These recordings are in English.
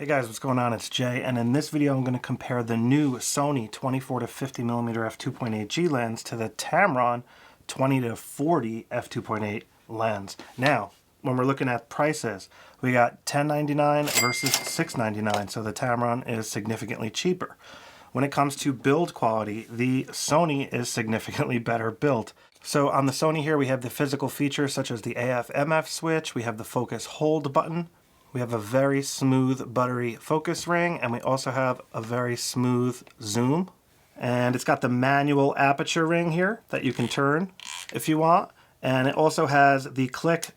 Hey guys, what's going on? It's Jay, and in this video I'm going to compare the new Sony 24-50mm f2.8G lens to the Tamron 20-40 f2.8 lens. Now, when we're looking at prices, we got $10.99 versus $6.99, so the Tamron is significantly cheaper. When it comes to build quality, the Sony is significantly better built. So on the Sony here, we have the physical features such as the AF/MF switch, we have the focus hold button, we have a very smooth, buttery focus ring, and we also have a very smooth zoom. And it's got the manual aperture ring here that you can turn if you want. And it also has the click,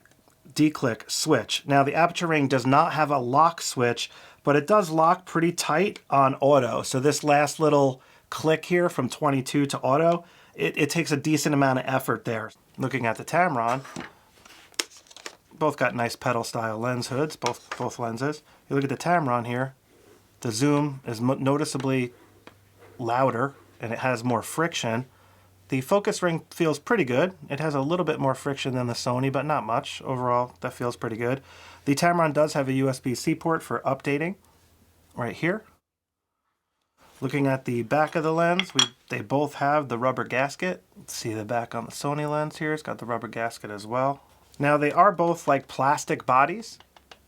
declick switch. Now the aperture ring does not have a lock switch, but it does lock pretty tight on auto. So this last little click here from 22 to auto, it takes a decent amount of effort there. Looking at the Tamron, both got nice pedal style lens hoods, both lenses. You look at the Tamron here, the zoom is noticeably louder and it has more friction. The focus ring feels pretty good. It has a little bit more friction than the Sony, but not much. Overall, that feels pretty good. The Tamron does have a USB-C port for updating right here. Looking at the back of the lens, they both have the rubber gasket. Let's see the back on the Sony lens here. It's got the rubber gasket as well. Now they are both like plastic bodies,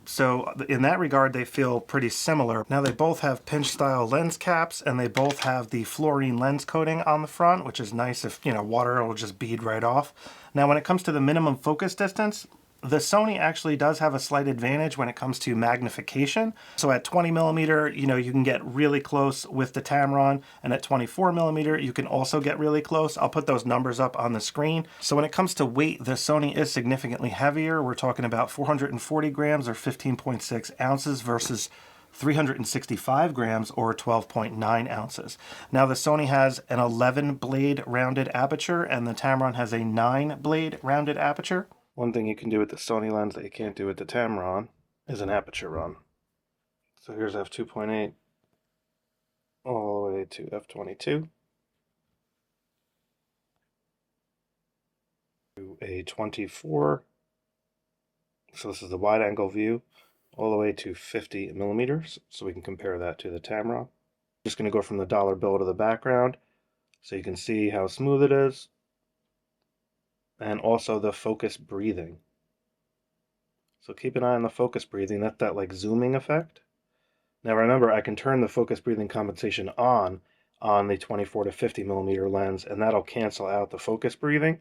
so in that regard they feel pretty similar. Now they both have pinch style lens caps, and they both have the fluorine lens coating on the front, which is nice if, you know, water will just bead right off. Now when it comes to the minimum focus distance, the Sony actually does have a slight advantage when it comes to magnification. So at 20mm, you know, you can get really close with the Tamron, and at 24mm, you can also get really close. I'll put those numbers up on the screen. So when it comes to weight, the Sony is significantly heavier. We're talking about 440 grams or 15.6 ounces versus 365 grams or 12.9 ounces. Now the Sony has an 11 blade rounded aperture and the Tamron has a 9 blade rounded aperture. One thing you can do with the Sony lens that you can't do with the Tamron is an aperture run. So here's f2.8 all the way to f22. To a 24. So this is the wide angle view all the way to 50 millimeters. So we can compare that to the Tamron. Just going to go from the dollar bill to the background so you can see how smooth it is. And also the focus breathing. So keep an eye on the focus breathing. That's that like zooming effect. Now remember, I can turn the focus breathing compensation on the 24-50mm lens, and that'll cancel out the focus breathing,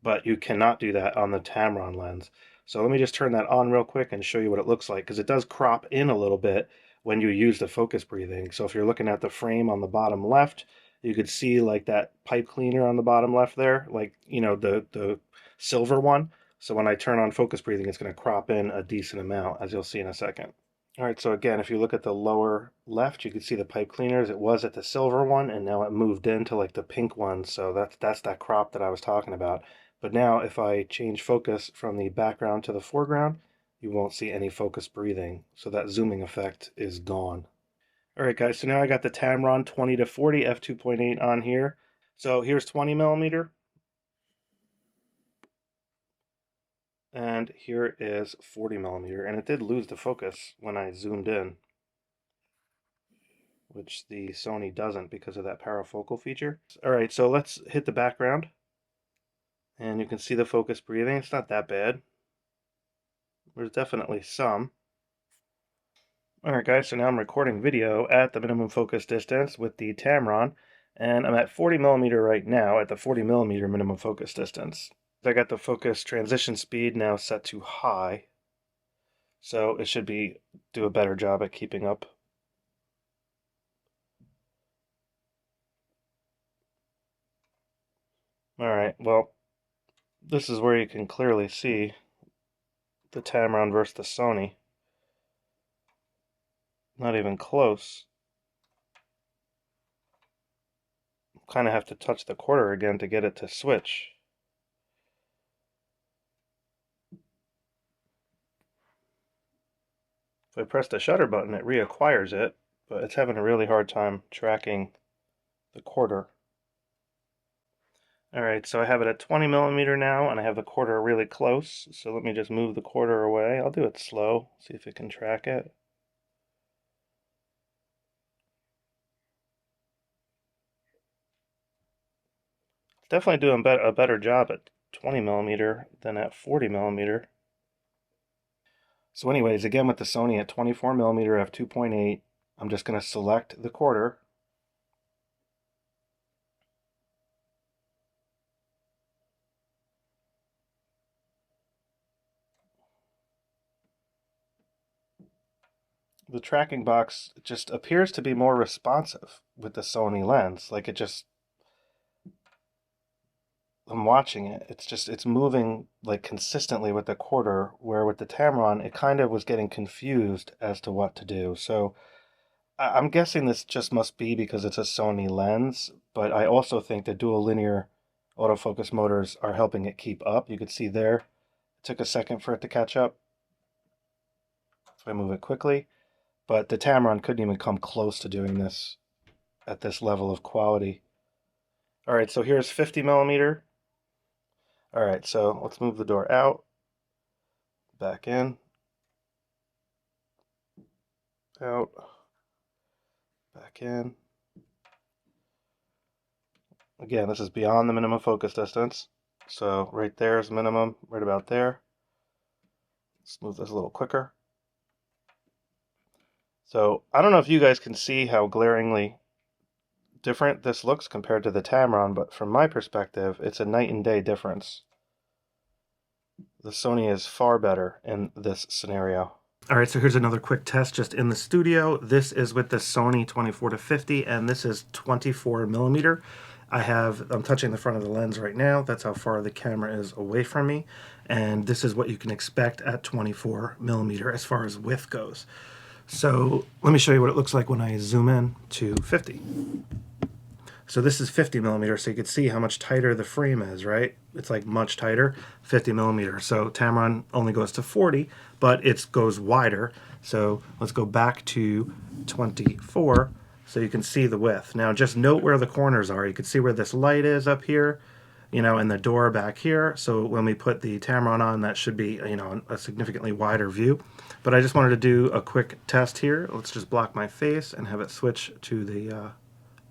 but you cannot do that on the Tamron lens. So let me just turn that on real quick and show you what it looks like, because it does crop in a little bit when you use the focus breathing. So if you're looking at the frame on the bottom left, you could see like that pipe cleaner on the bottom left there, like, you know, the silver one. So when I turn on focus breathing, it's going to crop in a decent amount, as you'll see in a second. All right, so again, if you look at the lower left, you can see the pipe cleaners. It was at the silver one, and now it moved into like the pink one. So that's that crop that I was talking about. But now if I change focus from the background to the foreground, you won't see any focus breathing. So that zooming effect is gone. All right, guys, so now I got the Tamron 20-40 f2.8 on here. So here's 20mm. And here is 40mm. And it did lose the focus when I zoomed in, which the Sony doesn't because of that parafocal feature. All right, so let's hit the background. And you can see the focus breathing. It's not that bad. There's definitely some. Alright guys, so now I'm recording video at the minimum focus distance with the Tamron, and I'm at 40mm right now at the 40mm minimum focus distance. I got the focus transition speed now set to high, so it should do a better job at keeping up. Alright, well, this is where you can clearly see the Tamron versus the Sony. Not even close. Kind of have to touch the quarter again to get it to switch. If I press the shutter button, it reacquires it, but it's having a really hard time tracking the quarter. Alright, so I have it at 20mm now, and I have the quarter really close, so let me just move the quarter away. I'll do it slow, see if it can track it. definitely doing a better job at 20mm than at 40mm. So anyways, again with the Sony at 24mm f2.8, I'm just going to select the quarter. The tracking box just appears to be more responsive with the Sony lens. Like I'm watching it. It's moving like consistently with the quarter, where with the Tamron, it kind of was getting confused as to what to do. So I'm guessing this just must be because it's a Sony lens, but I also think the dual linear autofocus motors are helping it keep up. You could see there, it took a second for it to catch up if I move it quickly, but the Tamron couldn't even come close to doing this at this level of quality. All right, so here's 50mm. All right, so let's move the door out, back in, out, back in. Again, this is beyond the minimum focus distance. So right there is minimum, right about there. Let's move this a little quicker. So I don't know if you guys can see how glaringly different this looks compared to the Tamron, but from my perspective, it's a night and day difference. The Sony is far better in this scenario. All right, so here's another quick test just in the studio. This is with the Sony 24-50, and this is 24mm. I'm touching the front of the lens right now. That's how far the camera is away from me. And this is what you can expect at 24mm as far as width goes. So let me show you what it looks like when I zoom in to 50. So this is 50mm, so you can see how much tighter the frame is, right? It's like much tighter, 50mm. So Tamron only goes to 40, but it goes wider. So let's go back to 24 so you can see the width. Now just note where the corners are. You can see where this light is up here, you know, and the door back here. So when we put the Tamron on, that should be, you know, a significantly wider view. But I just wanted to do a quick test here. Let's just block my face and have it switch to the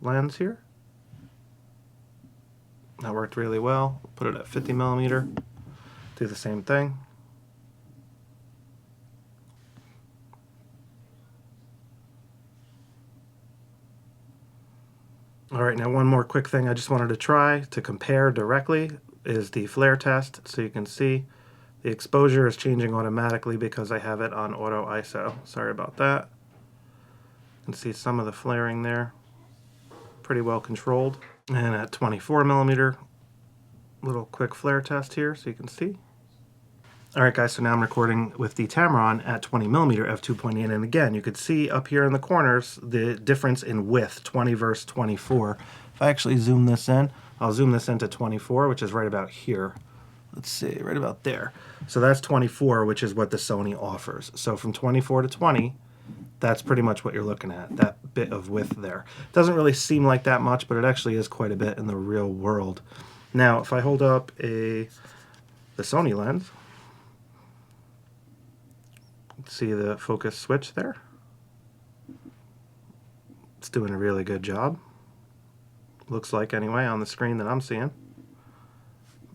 lens here. That worked really well. Put it at 50mm. Do the same thing. All right, now one more quick thing I just wanted to try to compare directly is the flare test. So you can see the exposure is changing automatically because I have it on auto ISO. Sorry about that. You can see some of the flaring there. Pretty well controlled. And at 24mm, little quick flare test here so you can see. All right, guys, so now I'm recording with the Tamron at 20mm f2.8, and again, you could see up here in the corners the difference in width, 20 versus 24. If I actually zoom this in, I'll zoom this into 24, which is right about here. Let's see, right about there. So that's 24, which is what the Sony offers. So from 24 to 20, that's pretty much what you're looking at, that bit of width there. Doesn't really seem like that much, but it actually is quite a bit in the real world. Now, if I hold up the Sony lens, see the focus switch there? It's doing a really good job. Looks like anyway on the screen that I'm seeing.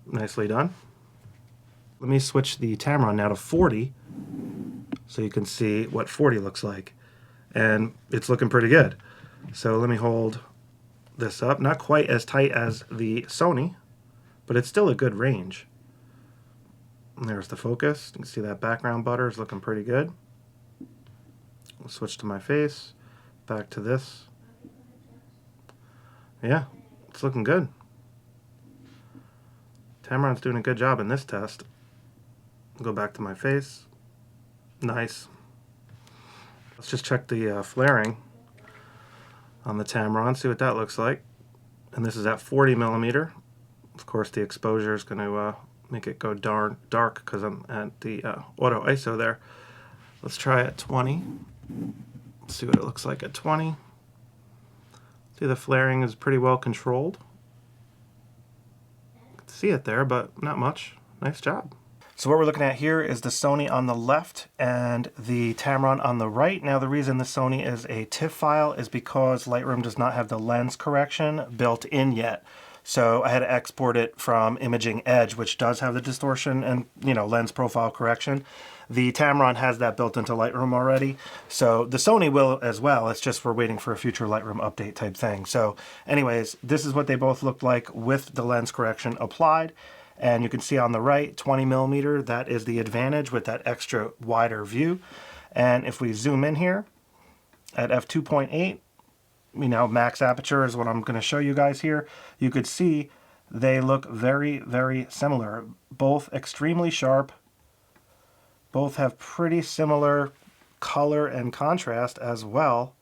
Nicely done. Let me switch the Tamron now to 40 so you can see what 40 looks like. And it's looking pretty good. So let me hold this up. Not quite as tight as the Sony, but it's still a good range. And there's the focus. You can see that background butter is looking pretty good. We'll switch to my face. Back to this. Yeah, it's looking good. Tamron's doing a good job in this test. I'll go back to my face. Nice. Let's just check the flaring on the Tamron, see what that looks like. And this is at 40mm. Of course, the exposure is going to make it go darn dark because I'm at the auto ISO there. Let's try at 20. Let's see what it looks like at 20. See, the flaring is pretty well controlled. You can see it there, but not much. Nice job. So what we're looking at here is the Sony on the left and the Tamron on the right. Now the reason the Sony is a TIFF file is because Lightroom does not have the lens correction built in yet. So I had to export it from Imaging Edge, which does have the distortion and, lens profile correction. The Tamron has that built into Lightroom already. So the Sony will as well. It's just we're waiting for a future Lightroom update type thing. So anyways, this is what they both look like with the lens correction applied. And you can see on the right, 20mm, that is the advantage with that extra wider view. And if we zoom in here at f2.8, max aperture is what I'm going to show you guys here. You could see they look very, very similar. Both extremely sharp. Both have pretty similar color and contrast as well.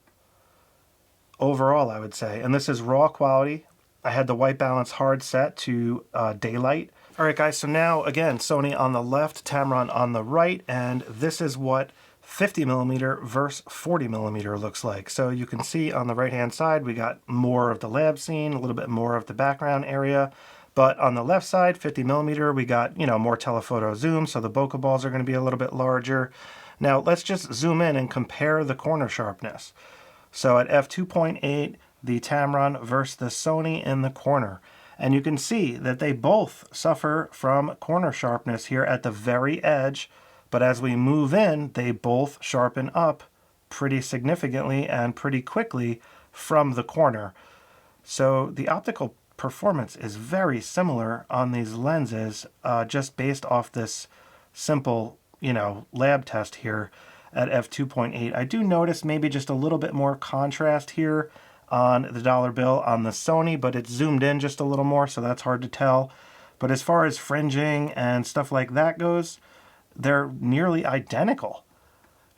Overall, I would say. And this is raw quality. I had the white balance hard set to daylight. All right, guys, so now, again, Sony on the left, Tamron on the right, and this is what 50mm versus 40mm looks like. So you can see on the right-hand side, we got more of the lab scene, a little bit more of the background area. But on the left side, 50mm, we got, more telephoto zoom, so the bokeh balls are going to be a little bit larger. Now, let's just zoom in and compare the corner sharpness. So at f2.8, the Tamron versus the Sony in the corner. And you can see that they both suffer from corner sharpness here at the very edge. But as we move in, they both sharpen up pretty significantly and pretty quickly from the corner. So the optical performance is very similar on these lenses, just based off this simple, lab test here at f2.8. I do notice maybe just a little bit more contrast here on the dollar bill on the Sony, but it's zoomed in just a little more, so that's hard to tell. But as far as fringing and stuff like that goes, they're nearly identical.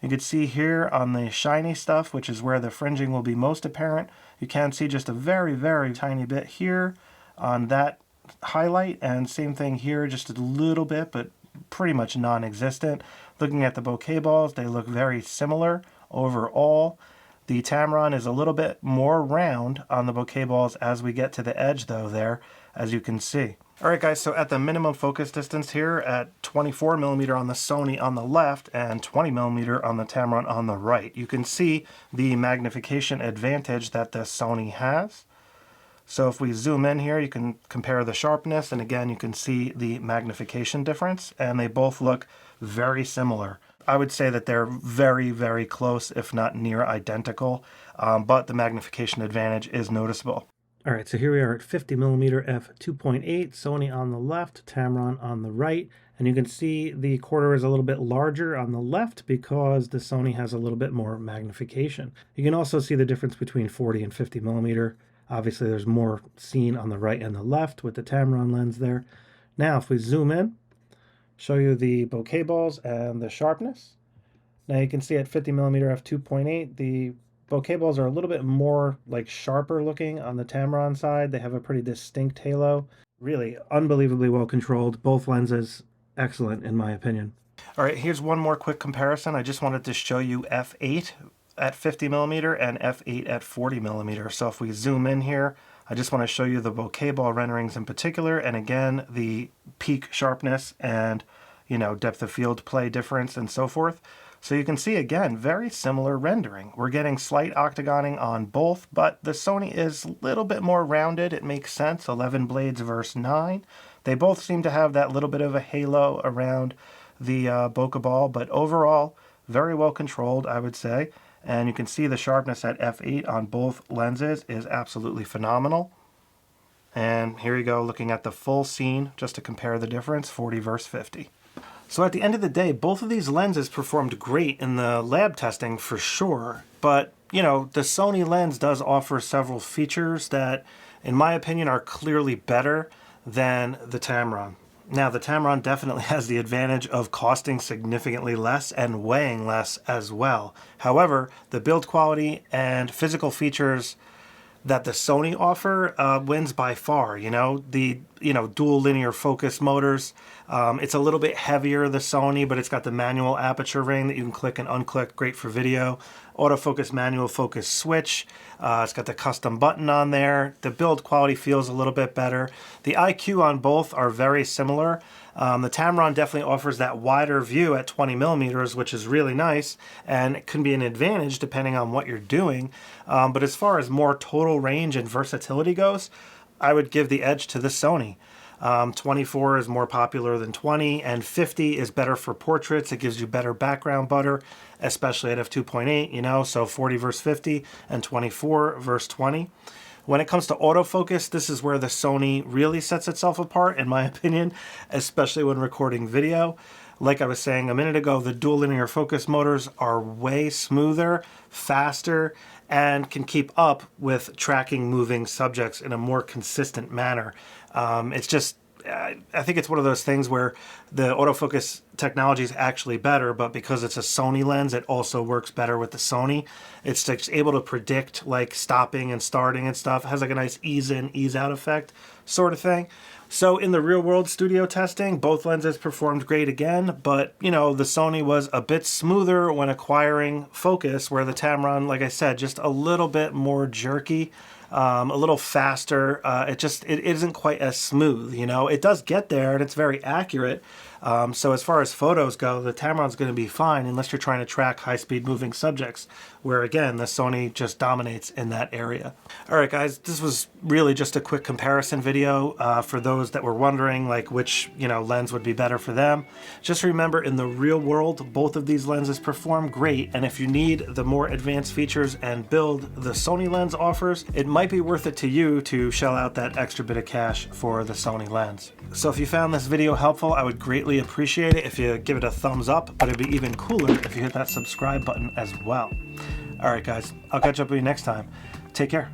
You can see here on the shiny stuff, which is where the fringing will be most apparent, you can see just a very, very tiny bit here on that highlight, and same thing here, just a little bit, but pretty much non-existent. Looking at the bokeh balls, they look very similar overall. The Tamron is a little bit more round on the bokeh balls as we get to the edge, though, there, as you can see. All right, guys, so at the minimum focus distance here at 24mm on the Sony on the left and 20mm on the Tamron on the right, you can see the magnification advantage that the Sony has. So if we zoom in here, you can compare the sharpness, and again, you can see the magnification difference, and they both look very similar. I would say that they're very, very close, if not near identical, but the magnification advantage is noticeable. All right, so here we are at 50mm f2.8, Sony on the left, Tamron on the right, and you can see the quarter is a little bit larger on the left because the Sony has a little bit more magnification. You can also see the difference between 40 and 50mm. Obviously, there's more seen on the right and the left with the Tamron lens there. Now, if we zoom in, show you the bokeh balls and the sharpness. Now you can see at 50mm f2.8, the bokeh balls are a little bit more sharper looking on the Tamron side. They have a pretty distinct halo. Really unbelievably well controlled. Both lenses, excellent in my opinion. All right, here's one more quick comparison. I just wanted to show you f8 at 50mm and f8 at 40mm. So if we zoom in here, I just want to show you the bokeh ball renderings in particular, and again, the peak sharpness and, depth of field play difference and so forth. So you can see, again, very similar rendering. We're getting slight octagoning on both, but the Sony is a little bit more rounded. It makes sense, 11 blades versus 9. They both seem to have that little bit of a halo around the bokeh ball, but overall, very well controlled, I would say. And you can see the sharpness at f8 on both lenses is absolutely phenomenal. And here you go, looking at the full scene, just to compare the difference, 40 versus 50. So at the end of the day, both of these lenses performed great in the lab testing for sure. But, the Sony lens does offer several features that, in my opinion, are clearly better than the Tamron. Now, the Tamron definitely has the advantage of costing significantly less and weighing less as well. However, the build quality and physical features that the Sony offer wins by far. The dual linear focus motors. It's a little bit heavier, the Sony, but it's got the manual aperture ring that you can click and unclick, great for video. Autofocus manual focus switch. It's got the custom button on there. The build quality feels a little bit better. The IQ on both are very similar. The Tamron definitely offers that wider view at 20mm, which is really nice, and it can be an advantage depending on what you're doing. But as far as more total range and versatility goes, I would give the edge to the Sony. 24 is more popular than 20, and 50 is better for portraits. It gives you better background butter, especially at f2.8, you know, so 40 versus 50 and 24 versus 20. When it comes to autofocus, this is where the Sony really sets itself apart, in my opinion, especially when recording video. Like I was saying a minute ago, the dual linear focus motors are way smoother, faster, and can keep up with tracking moving subjects in a more consistent manner. It's just, I think it's one of those things where the autofocus technology is actually better, but because it's a Sony lens, it also works better with the Sony. It's just able to predict like stopping and starting and stuff. It has like a nice ease in, ease out effect sort of thing. So in the real world studio testing, both lenses performed great again, but you know, the Sony was a bit smoother when acquiring focus, where the Tamron, like I said, just a little bit more jerky, a little faster. It isn't quite as smooth, you know. It does get there and it's very accurate. So as far as photos go, the Tamron's going to be fine unless you're trying to track high-speed moving subjects, where again, the Sony just dominates in that area. All right, guys, this was really just a quick comparison video for those that were wondering like which, you know, lens would be better for them. Just remember, in the real world, both of these lenses perform great, and if you need the more advanced features and build the Sony lens offers, it might be worth it to you to shell out that extra bit of cash for the Sony lens. So if you found this video helpful, I would greatly appreciate it if you give it a thumbs up, but it'd be even cooler if you hit that subscribe button as well. All right, guys, I'll catch up with you next time. Take care.